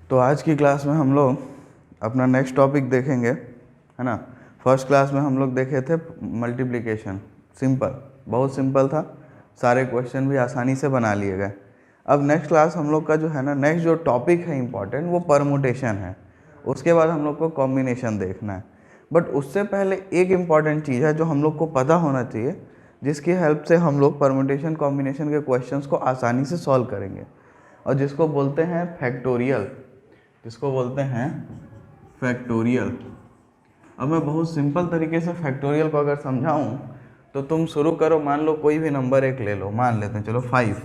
तो आज की क्लास में हम लोग अपना नेक्स्ट टॉपिक देखेंगे, है ना। फर्स्ट क्लास में हम लोग देखे थे मल्टीप्लिकेशन, सिंपल, बहुत सिंपल था, सारे क्वेश्चन भी आसानी से बना लिए गए। अब नेक्स्ट क्लास हम लोग का जो है ना, नेक्स्ट जो टॉपिक है इम्पॉर्टेंट, वो परमुटेशन है। उसके बाद हम लोग को कॉम्बिनेशन देखना है। बट उससे पहले एक इम्पॉर्टेंट चीज़ है जो हम लोग को पता होना चाहिए, जिसकी हेल्प से हम लोग परमुटेशन कॉम्बिनेशन के क्वेश्चंस को आसानी से सॉल्व करेंगे, और जिसको बोलते हैं फैक्टोरियल, जिसको बोलते हैं फैक्टोरियल। अब मैं बहुत सिंपल तरीके से फैक्टोरियल को अगर समझाऊं तो तुम शुरू करो, मान लो कोई भी नंबर एक ले लो, मान लेते हैं चलो 5,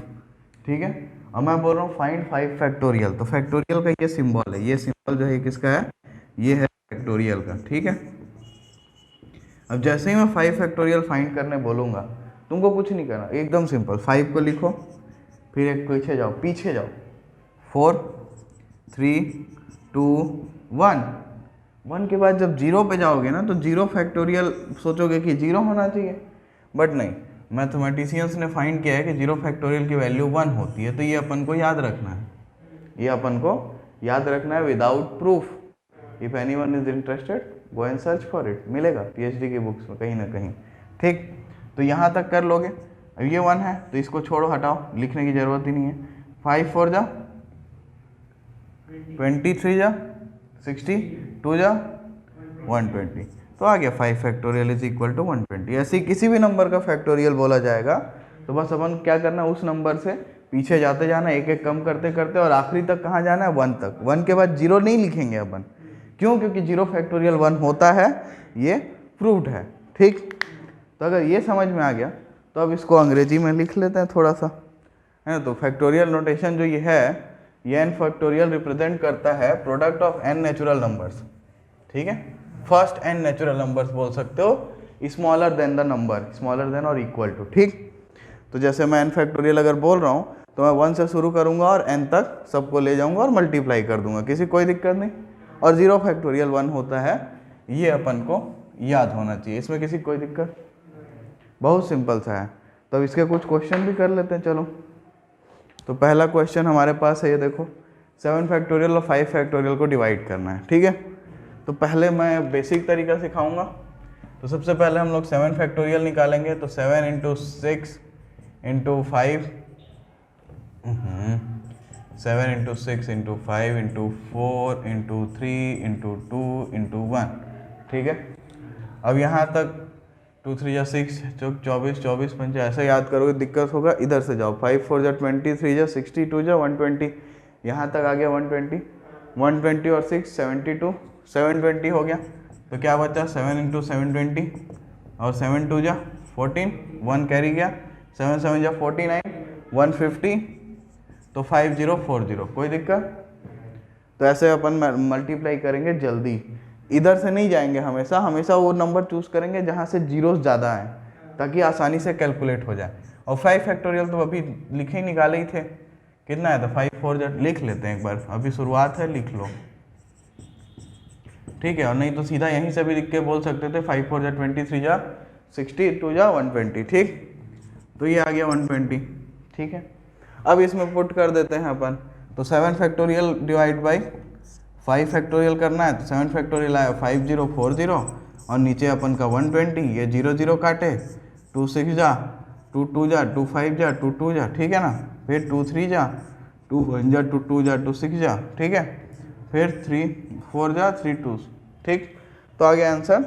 ठीक है। और मैं बोल रहा हूँ फाइंड 5 फैक्टोरियल, तो फैक्टोरियल का ये सिंबल है, ये सिंबल जो है किसका है, ये है फैक्टोरियल का, ठीक है। अब जैसे ही मैं 5 फैक्टोरियल फाइंड करने बोलूँगा, तुमको कुछ नहीं करना, एकदम सिंपल, 5 को लिखो, फिर एक पीछे जाओ, 4 3 2 1। 1 के बाद जब 0 पे जाओगे ना, तो 0 फैक्टोरियल सोचोगे कि 0 होना चाहिए, बट नहीं, मैथमेटिशियंस ने फाइंड किया है कि 0 फैक्टोरियल की वैल्यू 1 होती है। तो ये अपन को याद रखना है, ये अपन को याद रखना है without proof. If anyone is interested go and search for it, मिलेगा पीएचडी की बुक्स में कहीं ना कहीं, ठीक। तो यहाँ तक कर लोगे। अब ये 1 है तो इसको छोड़ो, हटाओ, लिखने की जरूरत ही नहीं है। 5 4 जा 23 जा 60, 2 जा 120, तो आ गया 5 फैक्टोरियल इज इक्वल टू 120। ऐसे किसी भी नंबर का फैक्टोरियल बोला जाएगा तो बस अपन क्या करना है, उस नंबर से पीछे जाते जाना, एक एक कम करते करते, और आखिरी तक कहाँ जाना है, 1 तक। 1 के बाद 0 नहीं लिखेंगे अपन, क्यों? क्योंकि 0 फैक्टोरियल 1 होता है, ये प्रूव्ड है, ठीक। तो अगर ये समझ में आ गया तो अब इसको अंग्रेजी में लिख लेते हैं थोड़ा सा, है ना। तो फैक्टोरियल नोटेशन जो ये है, ये n फैक्टोरियल रिप्रेजेंट करता है product of n natural numbers, ठीक है। फर्स्ट n नेचुरल नंबर्स बोल सकते हो, smaller than the number, smaller than और इक्वल टू, ठीक। तो जैसे मैं n फैक्टोरियल अगर बोल रहा हूँ तो मैं 1 से शुरू करूँगा और n तक सबको ले जाऊँगा और मल्टीप्लाई कर दूंगा, किसी कोई दिक्कत नहीं। और 0 फैक्टोरियल 1 होता है, ये अपन को याद होना चाहिए, इसमें किसी कोई दिक्कत, बहुत सिंपल सा है। तो अब इसके कुछ क्वेश्चन भी कर लेते हैं, चलो। तो पहला क्वेश्चन हमारे पास है, ये देखो, 7 फैक्टोरियल और 5 फैक्टोरियल को डिवाइड करना है, ठीक है। तो पहले मैं बेसिक तरीका सिखाऊंगा। तो सबसे पहले हम लोग 7 फैक्टोरियल निकालेंगे, तो 7 into 6 into 5, 7 into 6 into 5 into 4 into 3 into 2 into 1, ठीक है। अब यहाँ तक 2 3 जा 6, 24 24 5, ऐसे याद करोगे दिक्कत होगा। इधर से जाओ, 5 4 जा 20, 3 जा 60, 2 जा 120, यहाँ तक आ गया 120, 120 और 6 72, 720 हो गया। तो क्या बचा, 7 इंटू 720 और 7 2 जा 14, 1 कैरी गया, 7 7 जा 49, 150, तो 5040, कोई दिक्कत। तो ऐसे अपन मल्टीप्लाई करेंगे जल्दी, इधर से नहीं जाएंगे, हमेशा हमेशा वो नंबर चूज करेंगे जहाँ से जीरोस ज़्यादा हैं, ताकि आसानी से कैलकुलेट हो जाए। और 5 फैक्टोरियल तो अभी लिखे ही निकाले ही थे, कितना है, तो 5 4 जा, लिख लेते हैं एक बार, अभी शुरुआत है, लिख लो, ठीक है। और नहीं तो सीधा यहीं से भी लिख के बोल सकते थे, 5 4 जा 20, 3 जा 60, 2 जा 120, ठीक। तो ये आ गया 120, ठीक है। अब इसमें पुट कर देते हैं अपन, तो 7 फैक्टोरियल डिवाइड बाई 5 फैक्टोरियल करना है, तो 7 फैक्टोरियल आया 5040, और नीचे अपन का 120, ये 0 0 काटे, 2 6 जा 2 2 जा 2 5 जा 2 2 जा, ठीक है ना। फिर 2 3 जा 2 1 जा 2 2 जा 2 6 जा, ठीक है। फिर 3 4 जा 3 2, ठीक। तो आ गया आंसर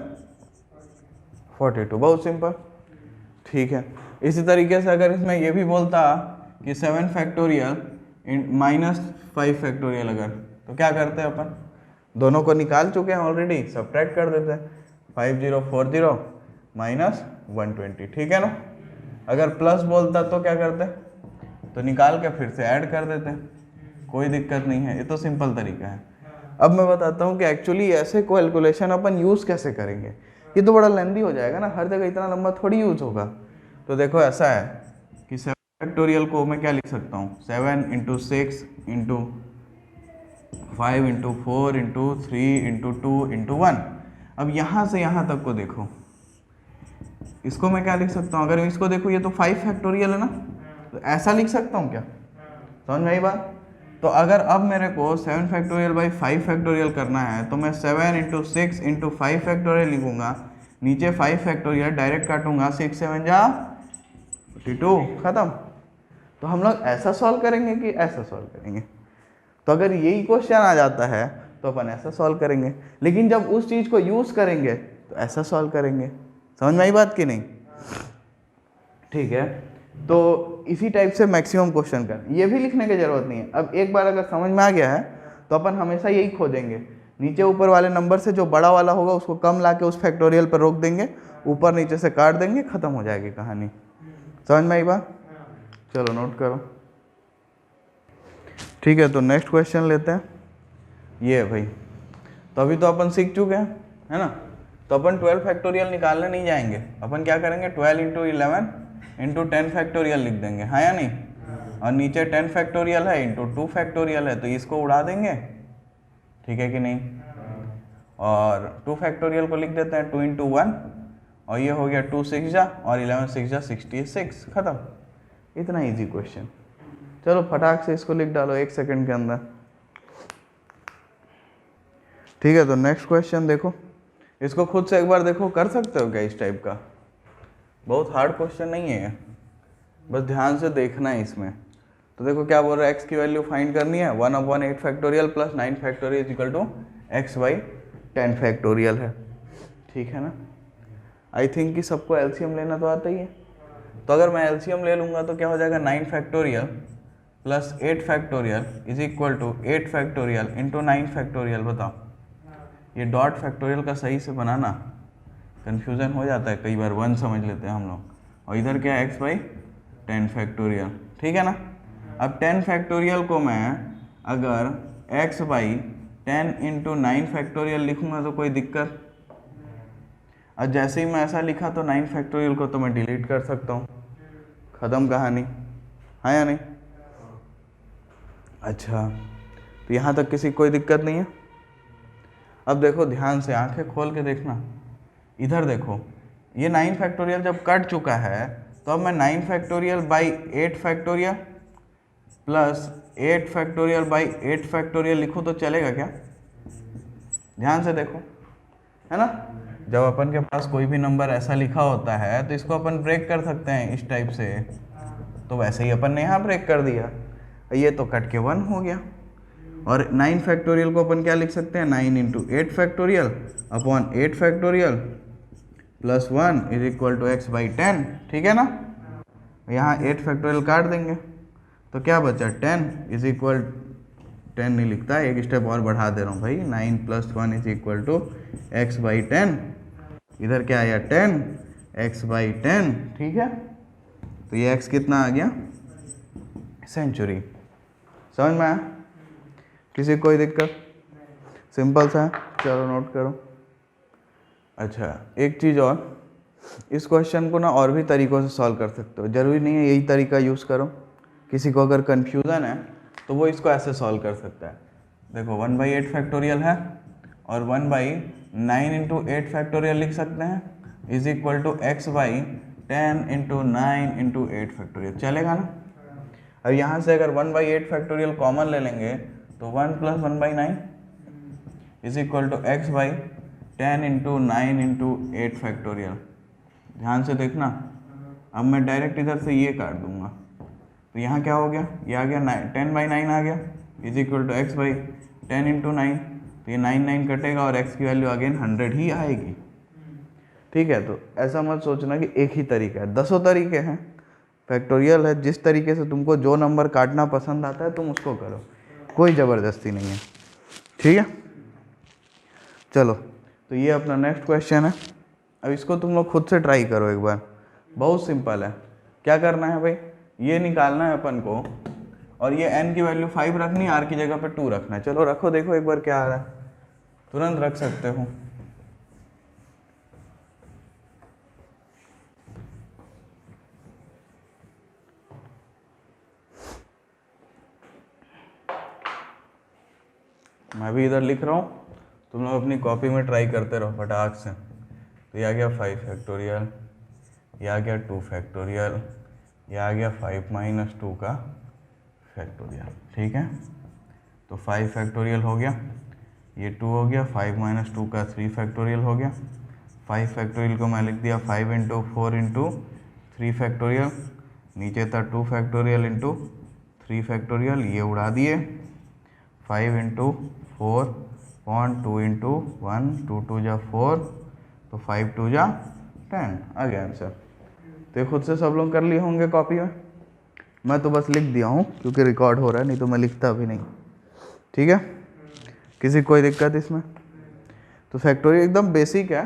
42, बहुत सिंपल, ठीक है। इसी तरीके से अगर इसमें ये भी बोलता कि 7 फैक्टोरियल माइनस 5 फैक्टोरियल, अगर, तो क्या करते हैं अपन, दोनों को निकाल चुके हैं ऑलरेडी, सब्ट्रैक्ट कर देते हैं, 5040 माइनस 120, ठीक है ना। अगर प्लस बोलता तो क्या करते, तो निकाल के फिर से ऐड कर देते हैं, कोई दिक्कत नहीं है, ये तो सिंपल तरीका है। अब मैं बताता हूँ कि एक्चुअली ऐसे कैलकुलेशन अपन यूज़ कैसे करेंगे, ये तो बड़ा लेंदी हो जाएगा ना, हर जगह इतना लंबा थोड़ी यूज होगा। तो देखो ऐसा है कि 7 फैक्टोरियल को मैं क्या लिख सकता हूँ, 7 into 6 into 5 into 4 into 3 into 2 into 1। अब यहाँ से यहाँ तक को देखो, इसको मैं क्या लिख सकता हूँ, अगर इसको देखो, ये तो 5 फैक्टोरियल है ना, तो ऐसा लिख सकता हूँ क्या, समझ में आई बात। तो अगर अब मेरे को 7 फैक्टोरियल बाई 5 फैक्टोरियल करना है तो मैं 7 इंटू 6 इंटू 5 फैक्टोरियल लिखूंगा, नीचे 5 फैक्टोरियल डायरेक्ट काटूंगा, 6 7 जा 42, खत्म। तो हम लोग ऐसा सॉल्व करेंगे कि ऐसा सॉल्व करेंगे? तो अगर यही क्वेश्चन आ जाता है तो अपन ऐसा सॉल्व करेंगे, लेकिन जब उस चीज़ को यूज़ करेंगे तो ऐसा सॉल्व करेंगे। समझ में आई बात कि नहीं? ठीक है, तो इसी टाइप से मैक्सिमम क्वेश्चन कर, ये भी लिखने की जरूरत नहीं है। अब एक बार अगर समझ में आ गया है तो अपन हमेशा यही खोजेंगे, नीचे ऊपर वाले नंबर से जो बड़ा वाला होगा उसको कम ला के उस फैक्टोरियल पर रोक देंगे, ऊपर नीचे से काट देंगे, खत्म हो जाएगी कहानी। समझ में आई बात? चलो नोट करो। ठीक है, तो नेक्स्ट क्वेश्चन लेते हैं। ये है भाई, तो अभी तो अपन सीख चुके हैं, है ना? तो अपन 12 फैक्टोरियल निकालने नहीं जाएंगे, अपन क्या करेंगे 12 इंटू 11 इंटू 10 फैक्टोरियल लिख देंगे, हाँ या नहीं? और नीचे 10 फैक्टोरियल है इंटू 2 फैक्टोरियल है, तो इसको उड़ा देंगे, ठीक है कि नहीं? और 2 फैक्टोरियल को लिख देते हैं 2 इंटू 1, और ये हो गया 2 6 जा और 11 6 जा 66, खत्म। इतना इजी क्वेश्चन। चलो फटाक से इसको लिख डालो 1 सेकंड के अंदर। ठीक है, तो नेक्स्ट क्वेश्चन देखो, इसको खुद से एक बार देखो, कर सकते हो क्या इस टाइप का? बहुत हार्ड क्वेश्चन नहीं है, बस ध्यान से देखना है इसमें। तो देखो क्या बोल रहा है, एक्स की वैल्यू फाइंड करनी है, 1/8 factorial plus 9 factorial equal to x by 10 factorial है, ठीक है ना? आई थिंक कि सबको एलसीएम लेना तो आता ही है। तो अगर मैं एलसीएम ले लूँगा तो क्या हो जाएगा, 9 factorial plus 8 factorial is equal to 8 factorial into 9 factorial. बताओ, ये डॉट फैक्टोरियल का सही से बनाना, कन्फ्यूज़न हो जाता है कई बार, 1 समझ लेते हैं हम लोग, और इधर क्या है x बाई 10 फैक्टोरियल, ठीक है ना? अब 10 फैक्टोरियल को मैं अगर x बाई 10 इंटू 9 फैक्टोरियल लिखूँगा तो कोई दिक्कत? और जैसे ही मैं ऐसा लिखा तो 9 फैक्टोरियल को तो मैं डिलीट कर सकता हूँ, ख़त्म कहानी, हाँ या नहीं? अच्छा, तो यहाँ तक किसी कोई दिक्कत नहीं है? अब देखो ध्यान से, आंखें खोल के देखना, इधर देखो, ये 9 फैक्टोरियल जब कट चुका है तो अब मैं 9 factorial by 8 factorial plus 8 factorial by 8 factorial लिखूँ तो चलेगा क्या? ध्यान से देखो, है ना? जब अपन के पास कोई भी नंबर ऐसा लिखा होता है तो इसको अपन ब्रेक कर सकते हैं इस टाइप से, तो वैसे ही अपन ने यहाँ ब्रेक कर दिया, ये तो कट के 1 हो गया। और 9 फैक्टोरियल को अपन क्या लिख सकते हैं, 9 into 8 factorial upon 8 factorial plus 1 is equal to x by 10, ठीक है ना? यहाँ 8 फैक्टोरियल काट देंगे तो क्या बचा, 10 इज इक्वल, 10 नहीं लिखता, एक स्टेप और बढ़ा दे रहा हूँ भाई, 9 plus 1 is equal to x by 10, इधर क्या आया 10 एक्स बाई 10, ठीक है? तो ये x कितना आ गया, सेंचुरी। समझ में आया? किसी कोई दिक्कत? सिंपल सा है, चलो नोट करो। अच्छा, एक चीज़ और, इस क्वेश्चन को ना और भी तरीक़ों से सॉल्व कर सकते हो, ज़रूरी नहीं है यही तरीका यूज़ करो। किसी को अगर कन्फ्यूज़न है तो वो इसको ऐसे सॉल्व कर सकता है। देखो 1/8 फैक्टोरियल है और 1/9 इंटू 8 फैक्टोरियल लिख सकते हैं is equal to x by 10 into 9 into 8 factorial, चलेगा ना? अब यहाँ से अगर 1/8 फैक्टोरियल कॉमन ले लेंगे तो 1 plus 1/9 is equal to x by 10 into 9 into 8 factorial. ध्यान से देखना, अब मैं डायरेक्ट इधर से ये काट दूंगा तो यहाँ क्या हो गया, ये आ गया 10/9 आ गया is equal to x by 10 into 9, तो ये 9 कटेगा और x की वैल्यू अगेन 100 ही आएगी, ठीक है? तो ऐसा मत सोचना कि एक ही तरीका है, 10 तरीके हैं, फैक्टोरियल है, जिस तरीके से तुमको जो नंबर काटना पसंद आता है तुम उसको करो, कोई ज़बरदस्ती नहीं है, ठीक है? चलो, तो ये अपना नेक्स्ट क्वेश्चन है। अब इसको तुम लोग खुद से ट्राई करो एक बार, बहुत सिंपल है। क्या करना है भाई, ये निकालना है अपन को और ये n की वैल्यू 5 रखनी है, r की जगह पे 2 रखना है। चलो रखो, देखो एक बार क्या आ रहा है, तुरंत रख सकते हो। मैं भी इधर लिख रहा हूँ, तुम लोग अपनी कॉपी में ट्राई करते रहो फटाक से। तो ये आ गया 5 फैक्टोरियल, ये आ गया 2 फैक्टोरियल, ये आ गया 5 - 2 का फैक्टोरियल, ठीक है? तो 5 फैक्टोरियल हो गया, ये 2 हो गया, 5 माइनस 2 का 3 फैक्टोरियल हो गया। 5 फैक्टोरियल को मैं लिख दिया 5 इंटू 4 इंटू 3 फैक्टोरियल, नीचे था 2 फैक्टोरियल इंटू 3 फैक्टोरियल, ये उड़ा दिए। 5 इंटू 4 पॉइंट 2 इंटू 1, 2 2 जा 4, तो 5 2 जा 10 आ गया आंसर। तो ये खुद से सब लोग कर लिए होंगे कॉपी में, मैं तो बस लिख दिया हूँ क्योंकि रिकॉर्ड हो रहा है, नहीं तो मैं लिखता भी नहीं। ठीक है, किसी कोई दिक्कत इसमें? तो फैक्टोरियल एकदम बेसिक है,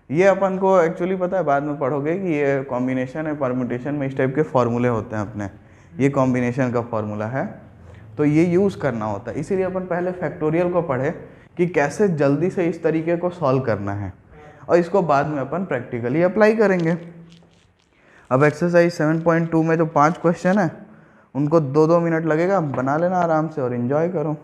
ये अपन को एक्चुअली पता है बाद में पढ़ोगे कि ये कॉम्बिनेशन है, परम्यूटेशन में इस टाइप के फॉर्मूले होते हैं अपने, ये कॉम्बिनेशन का फॉर्मूला है, तो ये यूज़ करना होता है। इसीलिए अपन पहले फैक्टोरियल को पढ़े कि कैसे जल्दी से इस तरीके को सॉल्व करना है, और इसको बाद में अपन प्रैक्टिकली अप्लाई करेंगे। अब एक्सरसाइज 7.2 में जो 5 क्वेश्चन है उनको 2-2 मिनट लगेगा, बना लेना आराम से और इन्जॉय करो।